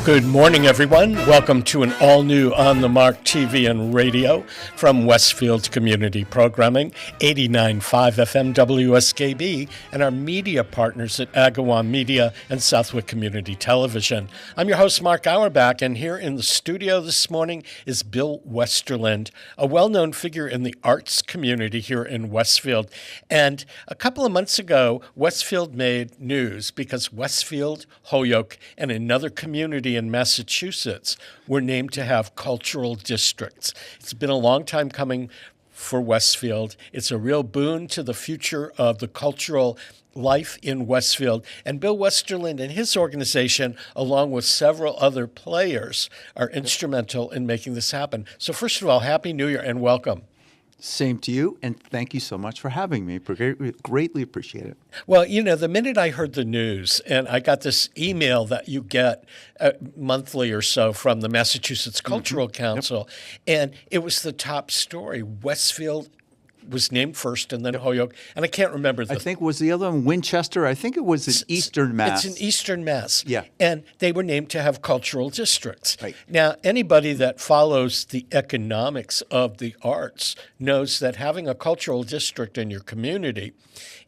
Good morning, everyone. Welcome to an all-new On the Mark TV and radio from Westfield Community Programming, 89.5 FM WSKB, and our media partners at Agawam Media and Southwick Community Television. I'm your host, Mark Auerbach, and here in the studio this morning is Bill Westerlind, a well-known figure in the arts community here in Westfield. And a couple of months ago, Westfield made news because Westfield, Holyoke, and another community in Massachusetts were named to have cultural districts. It's been a long time coming for Westfield. It's a real boon to the future of the cultural life in Westfield. And Bill Westerlind and his organization, along with several other players, are instrumental in making this happen. So first of all, Happy New Year and welcome. Same to you, and thank you so much for having me. Greatly appreciate it. Well, you know, the minute I heard the news, and I got this email that you get monthly or so from the Massachusetts Cultural Council, and it was the top story. Westfield was named first, and then Holyoke, and I can't remember. I think was the other one Winchester. I think it was in Eastern Mass. It's in Eastern Mass. Yeah. And they were named to have cultural districts. Right. Now, anybody that follows the economics of the arts knows that having a cultural district in your community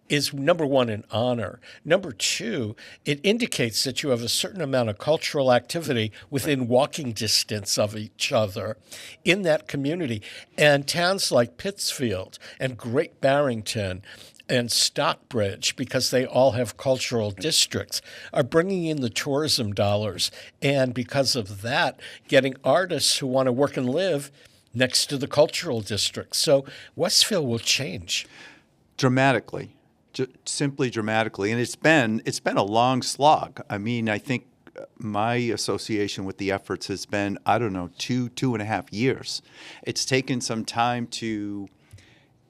is, number one, an honor. Number two, it indicates that you have a certain amount of cultural activity within walking distance of each other in that community. And towns like Pittsfield and Great Barrington and Stockbridge, because they all have cultural districts, are bringing in the tourism dollars. And because of that, getting artists who want to work and live next to the cultural districts. So Westfield will change. Dramatically. Simply dramatically, and it's been a long slog. I mean, I think my association with the efforts has been, I don't know, two and a half years. It's taken some time to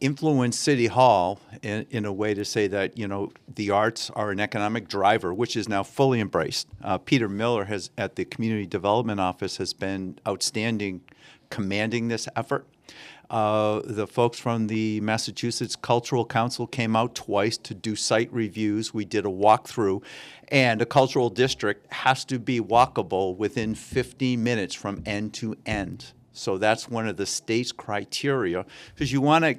influence City Hall in a way to say that, you know, the arts are an economic driver, which is now fully embraced. Peter Miller has, at the Community Development Office, has been outstanding commanding this effort. The folks from the Massachusetts Cultural Council came out twice to do site reviews. We did a walkthrough, and a cultural district has to be walkable within 15 minutes from end to end. So that's one of the state's criteria, because you want to,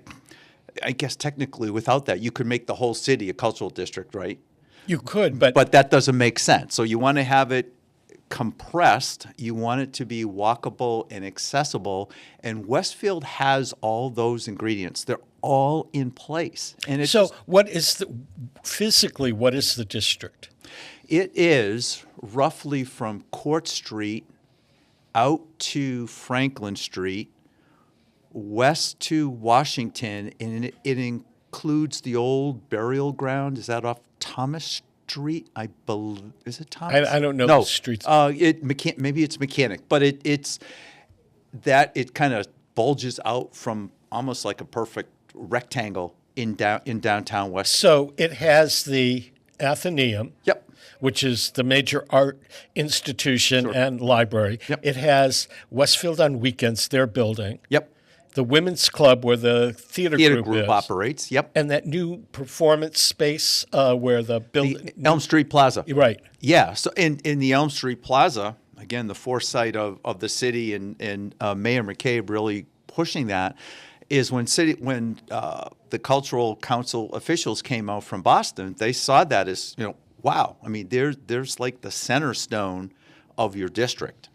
I guess technically without that, you could make the whole city a cultural district, right? You could, but that doesn't make sense. So you want to have it compressed, you want it to be walkable and accessible, and Westfield has all those ingredients. They're all in place. And it's so what is the district? It is roughly from Court Street out to Franklin Street, west to Washington, and it includes the old burial ground. Is that off Thomas Street? I believe, is it Thomas? I don't know the streets. Maybe it's Mechanic, but it kind of bulges out from almost like a perfect rectangle in downtown West. So it has the Athenaeum. Yep. Which is the major art institution Sure. and library. Yep. It has Westfield on Weekends, their building. Yep. The Women's Club where the theater group is. Operates. Yep. And that new performance space where the building. Elm Street Plaza. Right. Yeah. So in the Elm Street Plaza, again, the foresight of the city and Mayor McCabe really pushing that is when the Cultural Council officials came out from Boston, they saw that as, you know, wow. I mean, there's like the center stone of your district.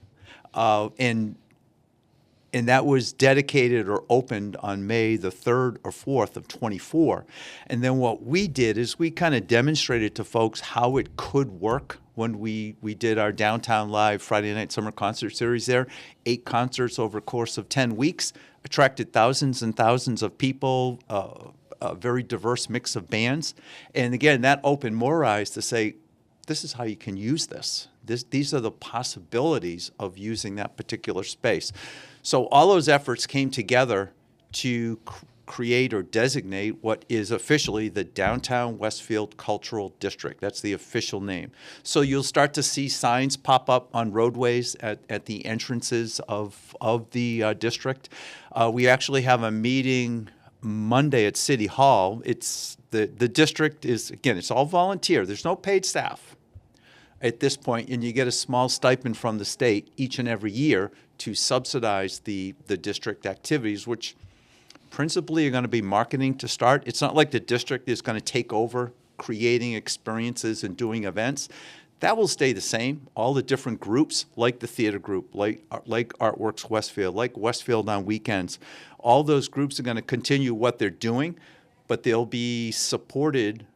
And that was dedicated or opened on May the 3rd or 4th of 24. And then what we did is we kind of demonstrated to folks how it could work when we did our Downtown Live Friday Night Summer Concert Series there. 8 concerts over a course of 10 weeks, attracted thousands and thousands of people, a very diverse mix of bands. And again, that opened more eyes to say, this is how you can use this. These are the possibilities of using that particular space. So all those efforts came together to create or designate what is officially the Downtown Westfield Cultural District. That's the official name. So you'll start to see signs pop up on roadways at the entrances of the district. We actually have a meeting Monday at City Hall. It's the district is, again, it's all volunteer. There's no paid staff. at this point, and you get a small stipend from the state each and every year to subsidize the district activities, which principally are going to be marketing to start. It's not like the district is going to take over creating experiences and doing events. That will stay the same. All the different groups, like the theater group, like Artworks Westfield, like Westfield on weekends, all those groups are going to continue what they're doing, but they'll be supported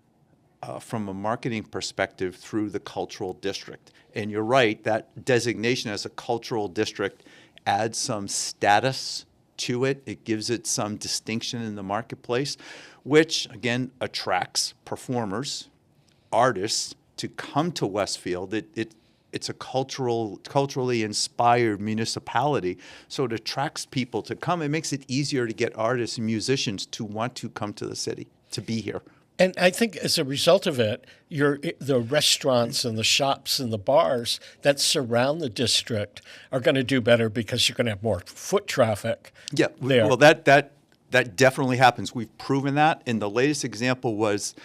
from a marketing perspective through the cultural district. And you're right, that designation as a cultural district adds some status to it. It gives it some distinction in the marketplace, which, again, attracts performers, artists to come to Westfield. It's a culturally inspired municipality, so it attracts people to come. It makes it easier to get artists and musicians to want to come to the city, to be here. And I think as a result of it, the restaurants and the shops and the bars that surround the district are going to do better because you're going to have more foot traffic. Yeah, there. Well, that definitely happens. We've proven that. And the latest example was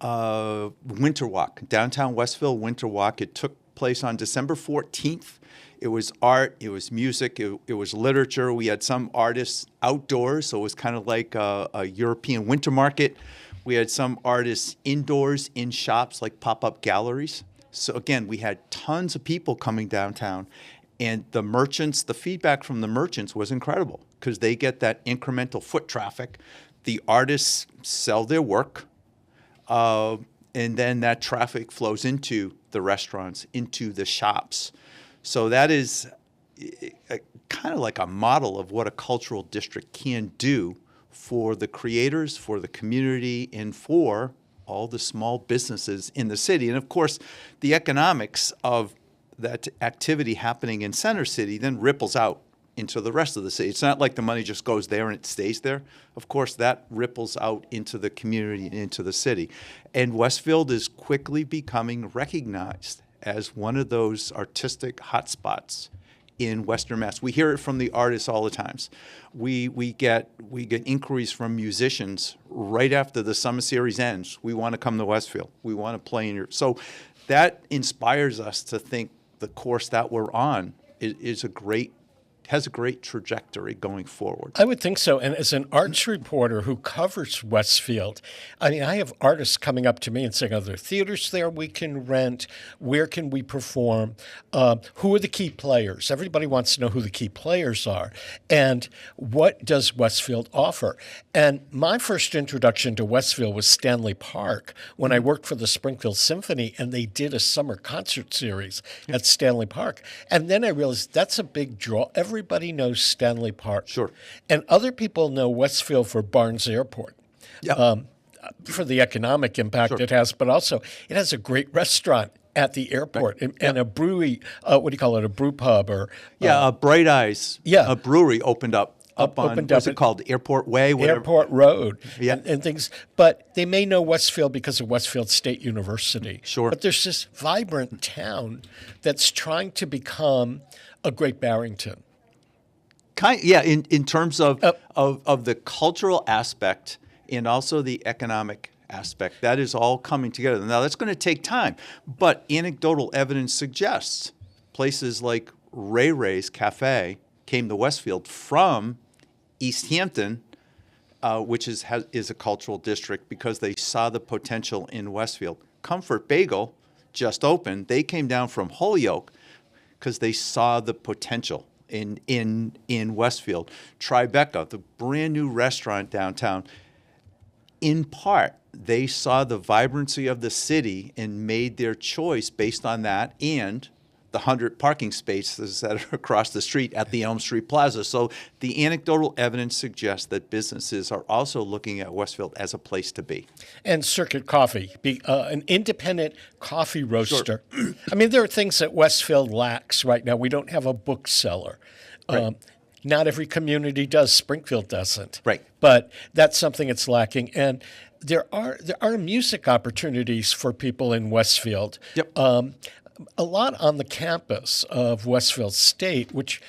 Winter Walk, downtown Westfield Winter Walk. It took place on December 14th. It was art, it was music, it was literature. We had some artists outdoors, so it was kind of like a European winter market. We had some artists indoors in shops like pop-up galleries. So again, we had tons of people coming downtown, and the merchants, the feedback from the merchants was incredible because they get that incremental foot traffic. The artists sell their work, and then that traffic flows into the restaurants, into the shops. So that is kind of like a model of what a cultural district can do for the creators, for the community, and for all the small businesses in the city. And of course, the economics of that activity happening in Center City then ripples out into the rest of the city. It's not like the money just goes there and it stays there. Of course, that ripples out into the community and into the city. And Westfield is quickly becoming recognized as one of those artistic hotspots in Western Mass. We hear it from the artists all the times. We get inquiries from musicians right after the summer series ends. We want to come to Westfield. We want to play in your. So that inspires us to think the course that we're on has a great trajectory going forward. I would think so. And as an arts reporter who covers Westfield, I mean, I have artists coming up to me and saying, are there theaters there we can rent? Where can we perform? Who are the key players? Everybody wants to know who the key players are. And what does Westfield offer? And my first introduction to Westfield was Stanley Park when I worked for the Springfield Symphony, and they did a summer concert series at Stanley Park. And then I realized that's a big draw. Everybody knows Stanley Park. Sure. And other people know Westfield for Barnes Airport. Yeah. For the economic impact Sure. it has, but also it has a great restaurant at the airport and a brewery, what do you call it, a brew pub or... Bright Eyes, a brewery opened up on, what's it called, Airport Way? Whatever. Airport Road Yeah. and things. But they may know Westfield because of Westfield State University. Sure. But there's this vibrant town that's trying to become a Great Barrington. In terms of the cultural aspect and also the economic aspect, that is all coming together. Now, that's going to take time, but anecdotal evidence suggests places like Ray Ray's Cafe came to Westfield from East Hampton, which is a cultural district, because they saw the potential in Westfield. Comfort Bagel just opened. They came down from Holyoke because they saw the potential in Westfield. Tribeca, the brand new restaurant downtown, in part, they saw the vibrancy of the city and made their choice based on that and the 100 parking spaces that are across the street at the Elm Street Plaza. So the anecdotal evidence suggests that businesses are also looking at Westfield as a place to be. And Circuit Coffee, an independent coffee roaster. Sure. I mean, there are things that Westfield lacks right now. We don't have a bookseller. Right. Not every community does. Springfield doesn't. Right. But that's something it's lacking. And there are music opportunities for people in Westfield. Yep. A lot on the campus of Westfield State, which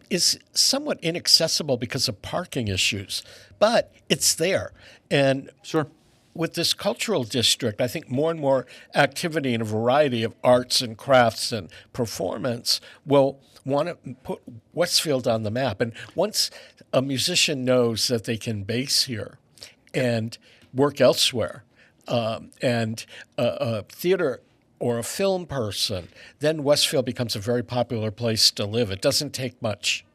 is somewhat inaccessible because of parking issues, but it's there. And Sure. with this cultural district, I think more and more activity in a variety of arts and crafts and performance will want to put Westfield on the map. And once a musician knows that they can base here and work elsewhere, and a theater or a film person, then Westfield becomes a very popular place to live. It doesn't take much.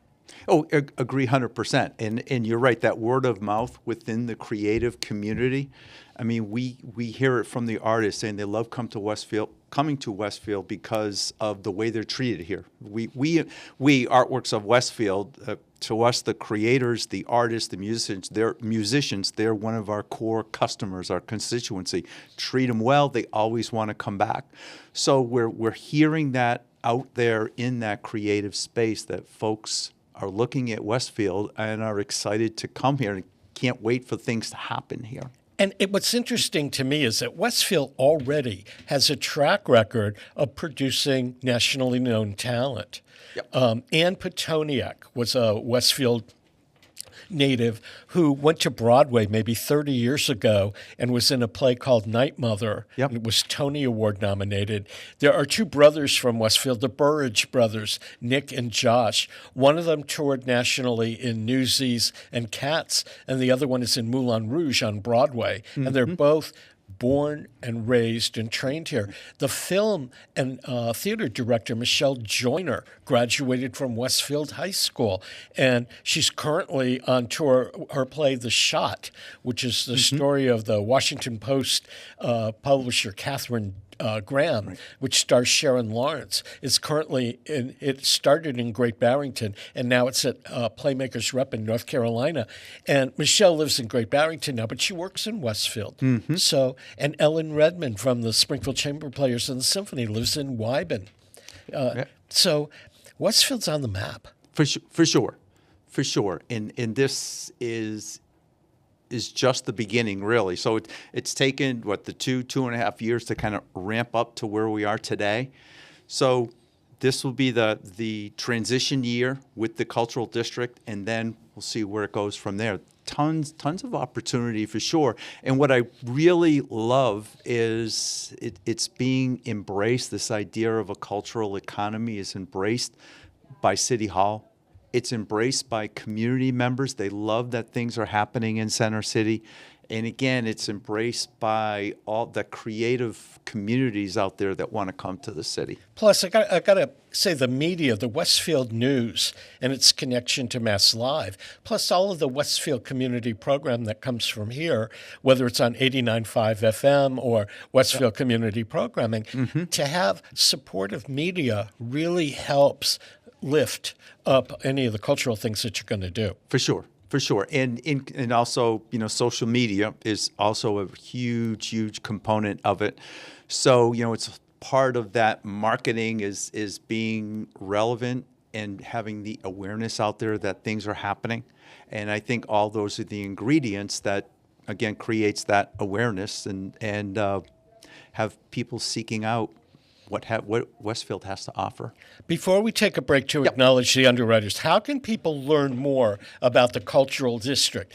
Oh, agree 100%. And you're right, that word of mouth within the creative community, I mean, we hear it from the artists saying they love coming to Westfield because of the way they're treated here. We Artworks of Westfield, to us, the creators, the artists, the musicians, they're one of our core customers, our constituency. Treat them well, they always want to come back. So we're hearing that out there in that creative space, that folks are looking at Westfield and are excited to come here and can't wait for things to happen here. And what's interesting to me is that Westfield already has a track record of producing nationally known talent. Yep. Ann Petoniak was a Westfield native who went to Broadway maybe 30 years ago and was in a play called Night Mother. Yep. It was Tony Award nominated. There are two brothers from Westfield, the Burridge brothers, Nick and Josh. One of them toured nationally in Newsies and Cats, and the other one is in Moulin Rouge on Broadway. Mm-hmm. And they're both born and raised and trained here. The film and theater director, Michelle Joyner, graduated from Westfield High School, and she's currently on tour. Her play, The Shot, which is the story of the Washington Post publisher Catherine Graham, right, which stars Sharon Lawrence, is currently it started in Great Barrington, and now it's at Playmakers Rep in North Carolina. And Michelle lives in Great Barrington now, but she works in Westfield. Mm-hmm. So, and Ellen Redmond from the Springfield Chamber Players and the Symphony lives in Wyben. Yeah. So Westfield's on the map. For sure. And this is just the beginning, really. So it's taken, the 2.5 years to kind of ramp up to where we are today. So this will be the transition year with the cultural district, and then we'll see where it goes from there. Tons of opportunity for sure. And what I really love is it's being embraced. This idea of a cultural economy is embraced by City Hall. It's embraced by community members. They love that things are happening in Center City. And again, it's embraced by all the creative communities out there that want to come to the city. Plus, I got to say the media, the Westfield News and its connection to Mass Live, plus all of the Westfield community program that comes from here, whether it's on 89.5 FM or Westfield community programming, to have supportive media really helps lift up any of the cultural things that you're going to do. For sure. And also, social media is also a huge component of it. So, it's part of that marketing is being relevant and having the awareness out there that things are happening. And I think all those are the ingredients that, again, creates that awareness and have people seeking out what Westfield has to offer. Before we take a break to acknowledge the underwriters, how can people learn more about the cultural district?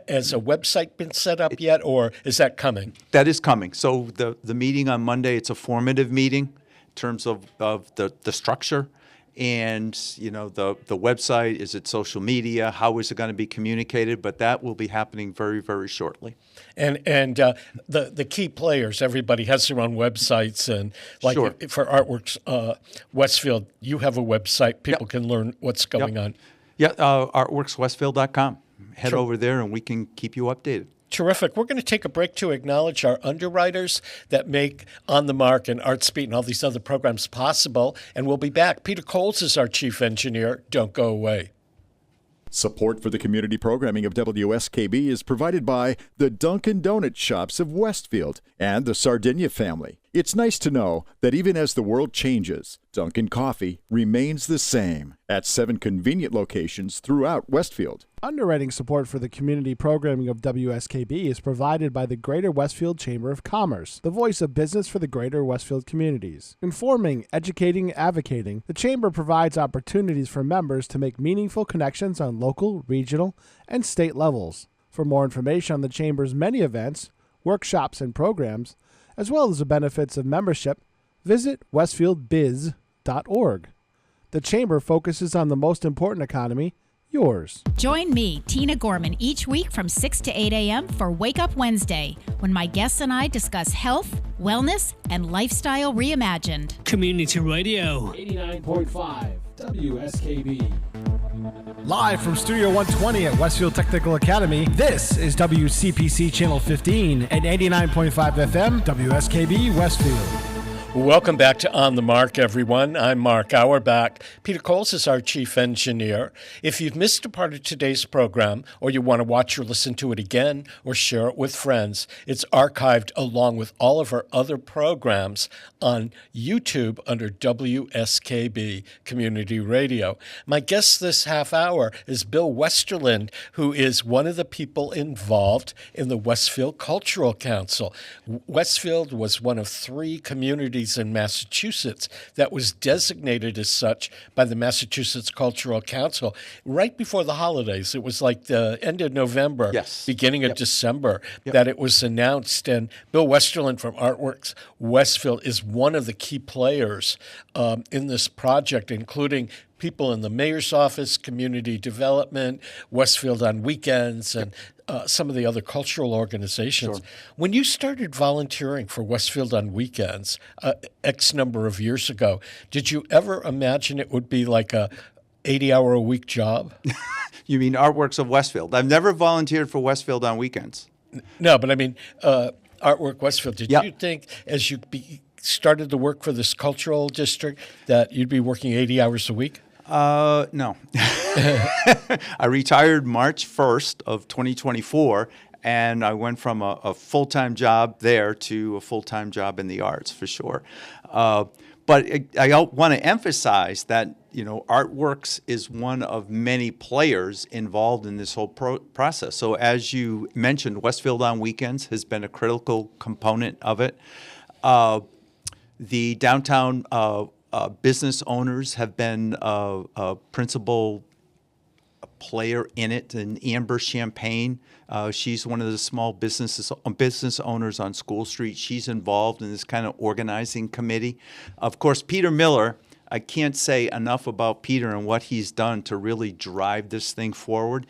Has a website been set up yet, or is that coming? That is coming. So the meeting on Monday, it's a formative meeting in terms of the structure. And, the website, is it social media? How is it going to be communicated? But that will be happening very, very shortly. And the key players, everybody has their own websites. And like for Artworks Westfield, you have a website. People can learn what's going on. Yeah, artworkswestfield.com. Head over there and we can keep you updated. Terrific. We're going to take a break to acknowledge our underwriters that make On the Mark and ArtSpeed and all these other programs possible. And we'll be back. Peter Coles is our chief engineer. Don't go away. Support for the community programming of WSKB is provided by the Dunkin' Donut Shops of Westfield and the Sardinia family. It's nice to know that even as the world changes, Dunkin' Coffee remains the same at 7 convenient locations throughout Westfield. Underwriting support for the community programming of WSKB is provided by the Greater Westfield Chamber of Commerce, the voice of business for the Greater Westfield communities. Informing, educating, advocating, the Chamber provides opportunities for members to make meaningful connections on local, regional, and state levels. For more information on the Chamber's many events, workshops, and programs, as well as the benefits of membership, visit westfieldbiz.org. The Chamber focuses on the most important economy, yours. Join me, Tina Gorman, each week from 6 to 8 a.m. for Wake Up Wednesday, when my guests and I discuss health, wellness, and lifestyle reimagined. Community Radio. 89.5 WSKB. Live from Studio 120 at Westfield Technical Academy, this is WCPC Channel 15 and 89.5 FM WSKB Westfield. Welcome back to On the Mark, everyone. I'm Mark Auerbach. Peter Coles is our chief engineer. If you've missed a part of today's program, or you want to watch or listen to it again, or share it with friends, it's archived along with all of our other programs on YouTube under WSKB Community Radio. My guest this half hour is Bill Westerlind, who is one of the people involved in the Westfield Cultural Council. Westfield was one of 3 communities in Massachusetts that was designated as such by the Massachusetts Cultural Council right before the holidays. It was like the end of November, beginning of December, that it was announced. And Bill Westerlind from Artworks Westfield is one of the key players in this project, including people in the mayor's office, community development, Westfield on weekends, and some of the other cultural organizations. Sure. When you started volunteering for Westfield on weekends X number of years ago, did you ever imagine it would be like a 80-hour-a-week job? You mean Artworks of Westfield? I've never volunteered for Westfield on weekends. No, but I mean Artwork Westfield. Did you think as you started to work for this cultural district that you'd be working 80 hours a week? No. I retired March 1st of 2024, and I went from a full-time job there to a full-time job in the arts, for sure. But I want to emphasize that, Artworks is one of many players involved in this whole process. So as you mentioned, Westfield on Weekends has been a critical component of it. The downtown business owners have been a principal player in it, and Amber Champagne. She's one of the small business owners on School Street. She's involved in this kind of organizing committee. Of course, Peter Miller, I can't say enough about Peter and what he's done to really drive this thing forward.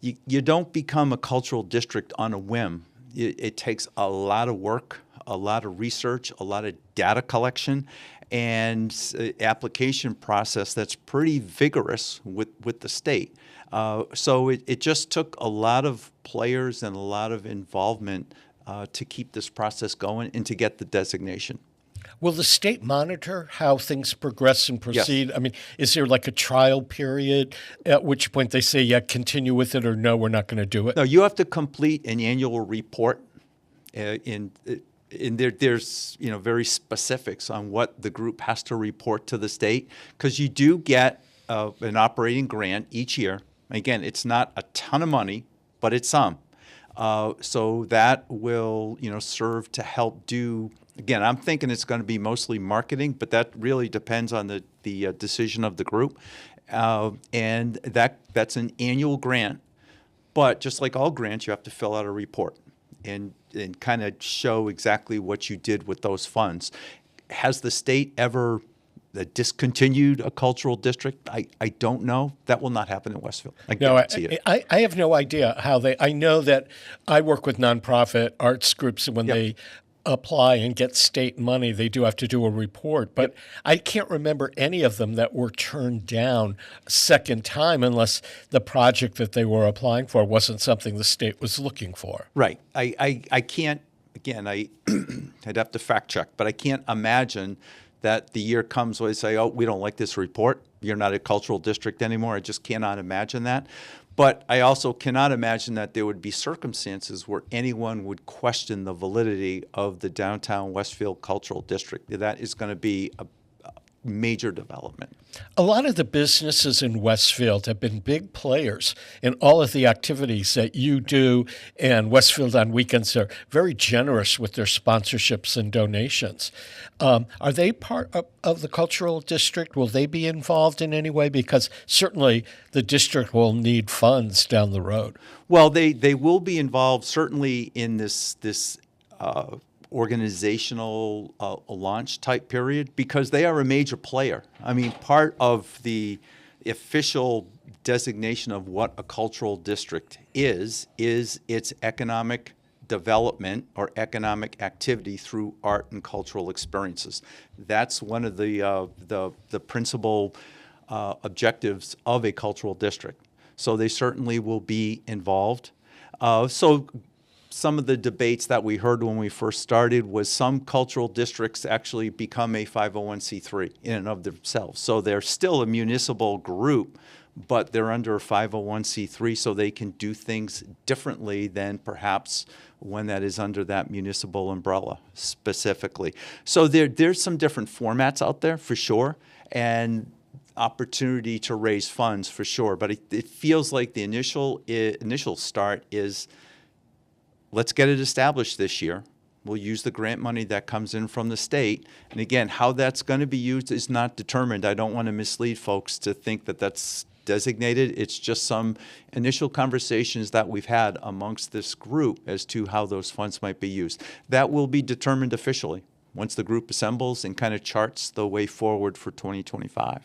You don't become a cultural district on a whim. It takes a lot of work, a lot of research, a lot of data collection, and application process that's pretty vigorous with the state. So it just took a lot of players and a lot of involvement to keep this process going and to get the designation. Will the state monitor how things progress and proceed? Yes. I mean, is there like a trial period at which point they say, yeah, continue with it, or no, we're not going to do it? No, you have to complete an annual report. There's very specifics on what the group has to report to the state, because you do get an operating grant each year. Again, it's not a ton of money, but it's some. So that will serve to help do. Again, I'm thinking it's going to be mostly marketing, but that really depends on the decision of the group, and that's an annual grant. But just like all grants, you have to fill out a report and kind of show exactly what you did with those funds. Has the state ever discontinued a cultural district? I don't know. That will not happen in Westfield. I have no idea how I know that I work with nonprofit arts groups, and when they apply and get state money, they do have to do a report. But I can't remember any of them that were turned down a second time unless the project that they were applying for wasn't something the state was looking for. Right. I can't, again, I'd have to fact check, but I can't imagine that the year comes where they say, oh, we don't like this report. You're not a cultural district anymore. I just cannot imagine that. But I also cannot imagine that there would be circumstances where anyone would question the validity of the downtown Westfield Cultural District. That is going to be major development. A lot of the businesses in Westfield have been big players in all of the activities that you do, and Westfield on Weekends are very generous with their sponsorships and donations. Are they part of the cultural district? Will they be involved in any way? Because certainly the district will need funds down the road. Well, they will be involved certainly in this organizational launch type period, because they are a major player. I mean, part of the official designation of what a cultural district is its economic development or economic activity through art and cultural experiences. That's one of the principal objectives of a cultural district. So they certainly will be involved. So some of the debates that we heard when we first started was some cultural districts actually become a 501c3 in and of themselves. So they're still a municipal group, but they're under a 501c3, so they can do things differently than perhaps when that is under that municipal umbrella specifically. So there's some different formats out there for sure, and opportunity to raise funds for sure. But it feels like the initial start is, let's get it established this year. We'll use the grant money that comes in from the state. And again, how that's going to be used is not determined. I don't want to mislead folks to think that that's designated. It's just some initial conversations that we've had amongst this group as to how those funds might be used. That will be determined officially once the group assembles and kind of charts the way forward for 2025.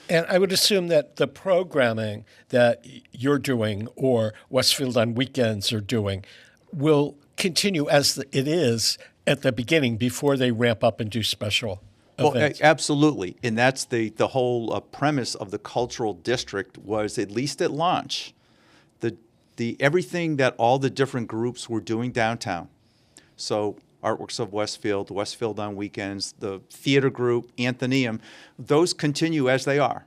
And I would assume that the programming that you're doing or Westfield on Weekends are doing will continue as it is at the beginning before they ramp up and do special events. Well, absolutely. And that's the whole premise of the cultural district was, at least at launch, the everything that all the different groups were doing downtown. So Artworks of Westfield, Westfield on Weekends, the theater group, Anthonyum, those continue as they are.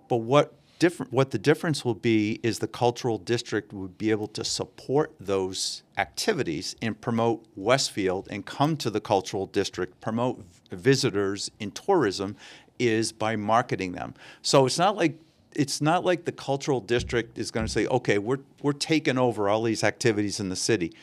But what the difference will be is the cultural district would be able to support those activities and promote Westfield and come to the cultural district, promote visitors in tourism, is by marketing them. So it's not like the cultural district is going to say, okay, we're taking over all these activities in the city.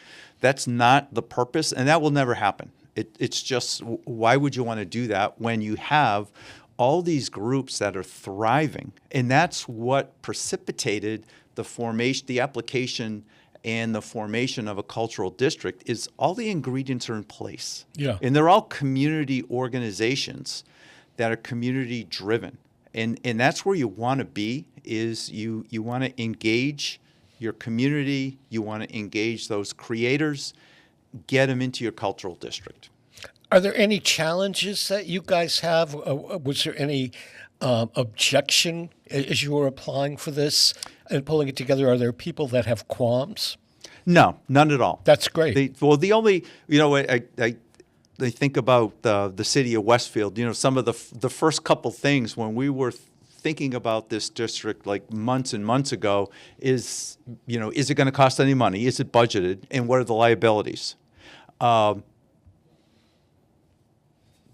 That's not the purpose, and that will never happen. It's just, why would you want to do that when you have all these groups that are thriving? And that's what precipitated the application and the formation of a cultural district, is all the ingredients are in place. Yeah. And they're all community organizations that are community driven. And that's where you want to be, is you want to engage your community, you want to engage those creators, get them into your cultural district. Are there any challenges that you guys have? Was there any objection as you were applying for this and pulling it together? Are there people that have qualms? No, none at all. That's great. The only, I think about the city of Westfield, some of the first couple things when we were thinking about this district like months and months ago is it going to cost any money? Is it budgeted? And what are the liabilities?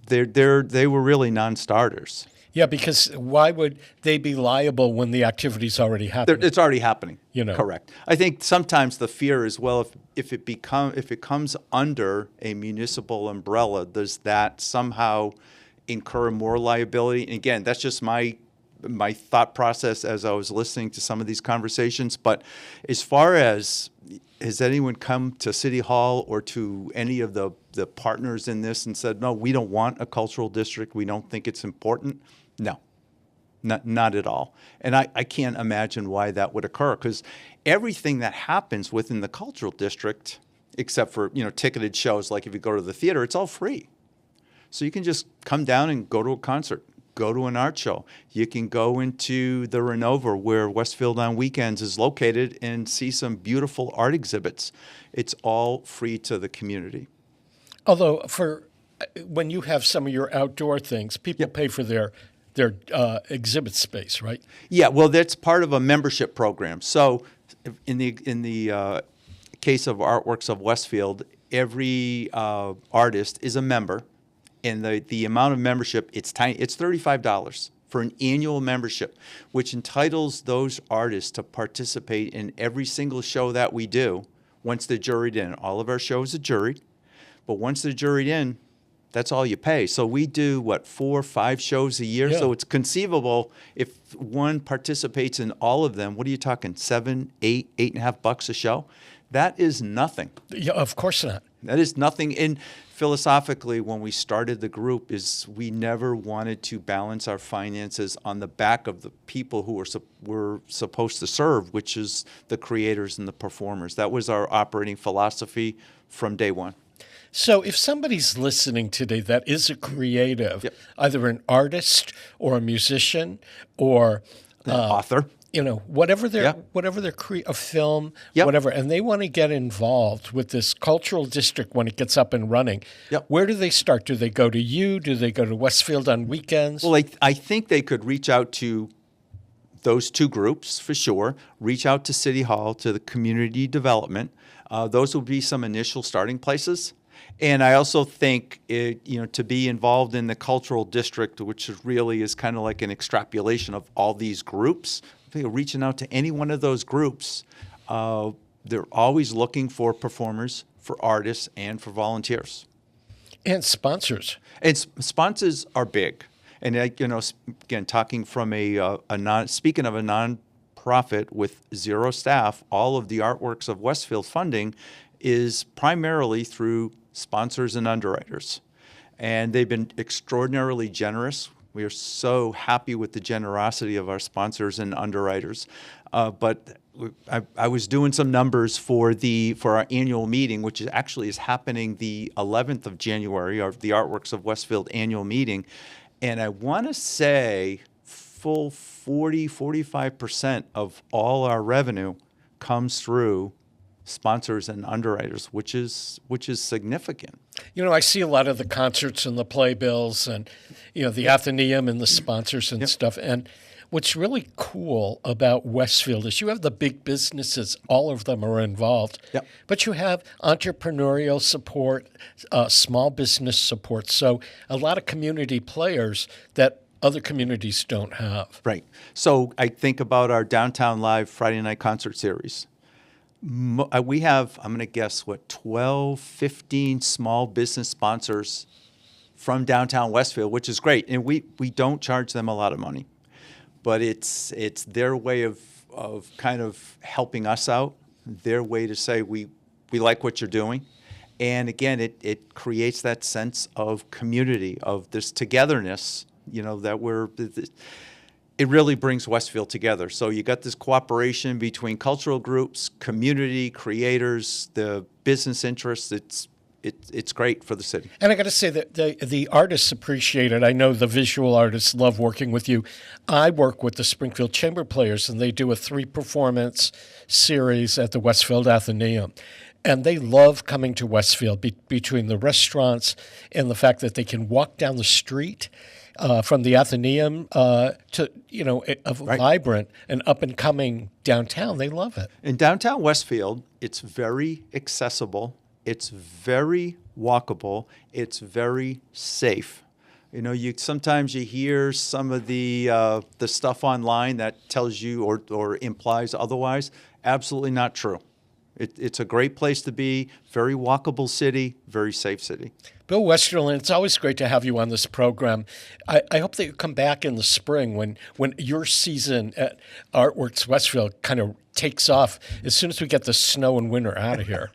They were really non-starters. Yeah, because why would they be liable when the activity's already happening? It's already happening. Correct. I think sometimes the fear is, well, if it comes under a municipal umbrella, does that somehow incur more liability? And again, that's just my thought process as I was listening to some of these conversations. But as far as, has anyone come to City Hall or to any of the partners in this and said, no, we don't want a cultural district, we don't think it's important? No, not at all. And I can't imagine why that would occur, because everything that happens within the cultural district, except for ticketed shows, like if you go to the theater, it's all free. So you can just come down and go to a concert, go to an art show. You can go into the Renova, where Westfield on Weekends is located, and see some beautiful art exhibits. It's all free to the community. Although when you have some of your outdoor things, people pay for their exhibit space, right? Yeah, well, that's part of a membership program. So in the case of Artworks of Westfield, every artist is a member, And the amount of membership, it's tiny. It's $35 for an annual membership, which entitles those artists to participate in every single show that we do once they're juried in. All of our shows are juried, but once they're juried in, that's all you pay. So we do, 4 or 5 shows a year? Yeah. So it's conceivable if one participates in all of them, what are you talking, $7, $8, $8.50 a show? That is nothing. Yeah, of course not. That is nothing. And philosophically, when we started the group, is we never wanted to balance our finances on the back of the people who we're supposed to serve, which is the creators and the performers. That was our operating philosophy from day one. So if somebody's listening today that is a creative, either an artist or a musician or An author. Whatever their a film, whatever, and they want to get involved with this cultural district when it gets up and running, where do they start? Do they go to you? Do they go to Westfield on weekends? Well, I think they could reach out to those 2 groups for sure. Reach out to City Hall, to the community development. Those will be some initial starting places. And I also think, to be involved in the cultural district, which really is kind of like an extrapolation of all these groups, I think reaching out to any one of those groups, they're always looking for performers, for artists, and for volunteers. And sponsors. And sponsors are big. And, again, talking from speaking of a nonprofit with 0 staff, all of the artworks of Westfield funding is primarily through sponsors and underwriters. And they've been extraordinarily generous. We are so happy with the generosity of our sponsors and underwriters. But I was doing some numbers for our annual meeting, which is happening the 11th of January, the Artworks of Westfield annual meeting. And I want to say full 45% of all our revenue comes through sponsors and underwriters, which is significant. I see a lot of the concerts and the playbills and, the Athenaeum and the sponsors and stuff. And what's really cool about Westfield is you have the big businesses, all of them are involved, but you have entrepreneurial support, small business support. So a lot of community players that other communities don't have. Right. So I think about our Downtown Live Friday night concert series. We have, I'm going to guess, 12, 15 small business sponsors from downtown Westfield, which is great. And we don't charge them a lot of money. But it's their way of kind of helping us out, their way to say we like what you're doing. And again, it creates that sense of community, of this togetherness, that it really brings Westfield together. So you got this cooperation between cultural groups, community, creators, the business interests. It's great for the city. And I got to say that the artists appreciate it. I know the visual artists love working with you. I work with the Springfield Chamber Players, and they do a 3-performance series at the Westfield Athenaeum. And they love coming to Westfield between the restaurants and the fact that they can walk down the street from the Athenaeum to, a vibrant and up-and-coming downtown. They love it. In downtown Westfield, it's very accessible. It's very walkable. It's very safe. Sometimes you hear some of the stuff online that tells you or implies otherwise. Absolutely not true. It's a great place to be, very walkable city, very safe city. Bill Westerlind, it's always great to have you on this program. I hope that you come back in the spring when your season at Artworks Westfield kind of takes off as soon as we get the snow and winter out of here.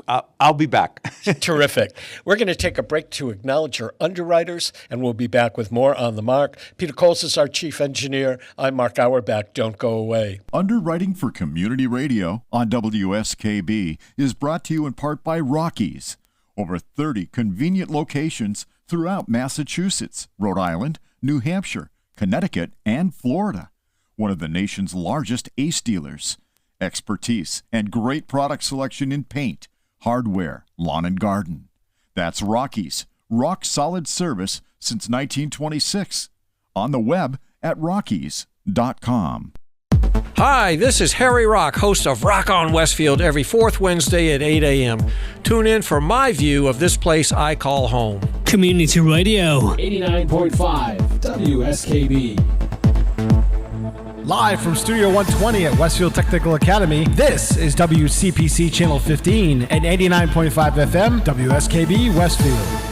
I'll be back. Terrific. We're going to take a break to acknowledge our underwriters, and we'll be back with more On the Mark. Peter Coles is our chief engineer. I'm Mark Auerbach. Don't go away. Underwriting for Community Radio on WSKB is brought to you in part by Rockies. Over 30 convenient locations throughout Massachusetts, Rhode Island, New Hampshire, Connecticut, and Florida. One of the nation's largest ACE dealers. Expertise and great product selection in paint, hardware, lawn and garden. That's Rockies. Rock solid service since 1926. On the web at Rockies.com. Hi, this is Harry Rock, host of Rock on Westfield every fourth Wednesday at 8 a.m. Tune in for my view of this place I call home. Community Radio. 89.5 WSKB. Live from Studio 120 at Westfield Technical Academy, this is WCPC Channel 15 and 89.5 FM WSKB Westfield.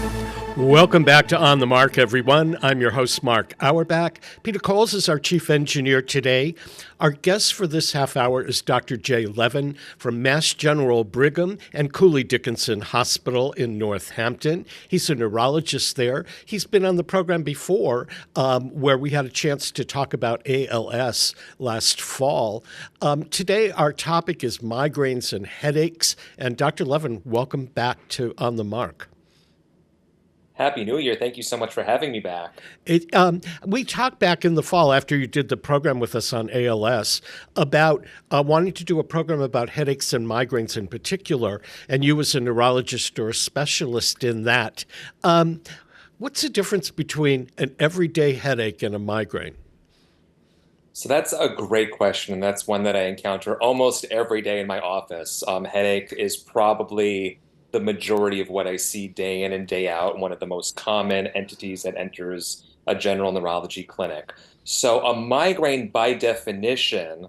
Welcome back to On the Mark, everyone. I'm your host, Mark Auerbach. Peter Coles is our chief engineer today. Our guest for this half hour is Dr. Jay Levin from Mass General Brigham and Cooley Dickinson Hospital in Northampton. He's a neurologist there. He's been on the program before where we had a chance to talk about ALS last fall. Today, our topic is migraines and headaches. And Dr. Levin, welcome back to On the Mark. Happy New Year. Thank you so much for having me back. We talked back in the fall after you did the program with us on ALS about wanting to do a program about headaches and migraines in particular, and you as a neurologist or a specialist in that. What's the difference between an everyday headache and a migraine? So that's a great question, and that's one that I encounter almost every day in my office. Headache is probably the majority of what I see day in and day out, one of the most common entities that enters a general neurology clinic. So a migraine, by definition,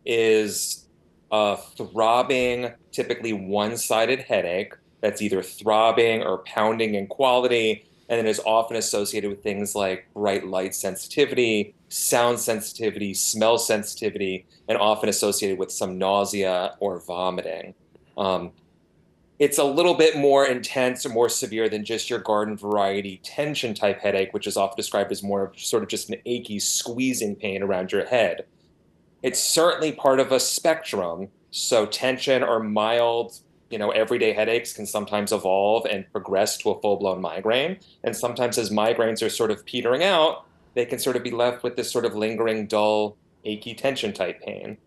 is a throbbing, typically one-sided headache that's either throbbing or pounding in quality, and it is often associated with things like bright light sensitivity, sound sensitivity, smell sensitivity, and often associated with some nausea or vomiting. It's a little bit more intense or more severe than just your garden variety tension type headache, which is often described as more of sort of just an achy squeezing pain around your head. It's certainly part of a spectrum. So tension or mild, everyday headaches can sometimes evolve and progress to a full-blown migraine. And sometimes as migraines are sort of petering out, they can sort of be left with this sort of lingering, dull, achy tension type pain.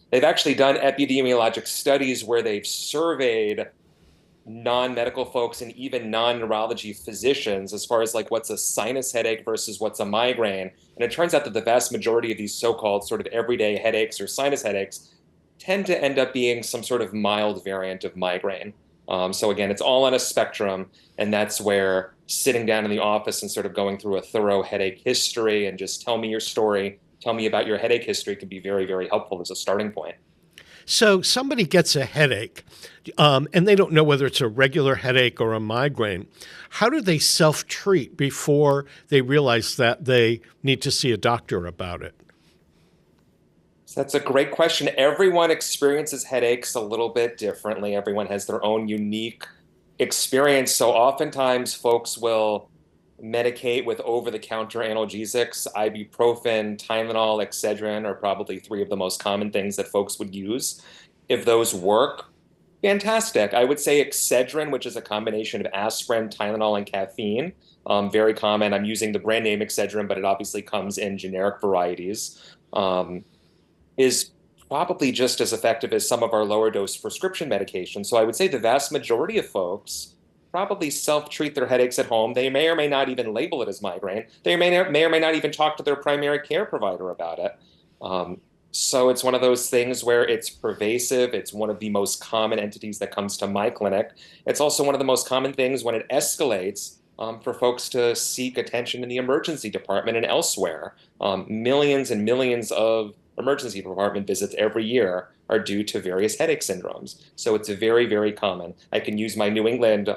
They've actually done epidemiologic studies where they've surveyed non-medical folks and even non-neurology physicians as far as like what's a sinus headache versus what's a migraine. And it turns out that the vast majority of these so-called sort of everyday headaches or sinus headaches tend to end up being some sort of mild variant of migraine. So again, it's all on a spectrum, and that's where sitting down in the office and sort of going through a thorough headache history and just tell me your story, tell me about your headache history can be very, very helpful as a starting point. So somebody gets a headache and they don't know whether it's a regular headache or a migraine. How do they self-treat before they realize that they need to see a doctor about it? So that's a great question. Everyone experiences headaches a little bit differently. Everyone has their own unique experience. So oftentimes folks will medicate with over-the-counter analgesics. Ibuprofen, Tylenol, Excedrin are probably three of the most common things that folks would use. If those work, fantastic. I would say Excedrin, which is a combination of aspirin, Tylenol, and caffeine, very common. I'm using the brand name Excedrin, but it obviously comes in generic varieties, is probably just as effective as some of our lower dose prescription medications. So I would say the vast majority of folks probably self-treat their headaches at home. They may or may not even label it as migraine. They may or may not even talk to their primary care provider about it. So it's one of those things where it's pervasive. It's one of the most common entities that comes to my clinic. It's also one of the most common things when it escalates for folks to seek attention in the emergency department and elsewhere. Millions and millions of emergency department visits every year are due to various headache syndromes. So it's very, very common. I can use my New England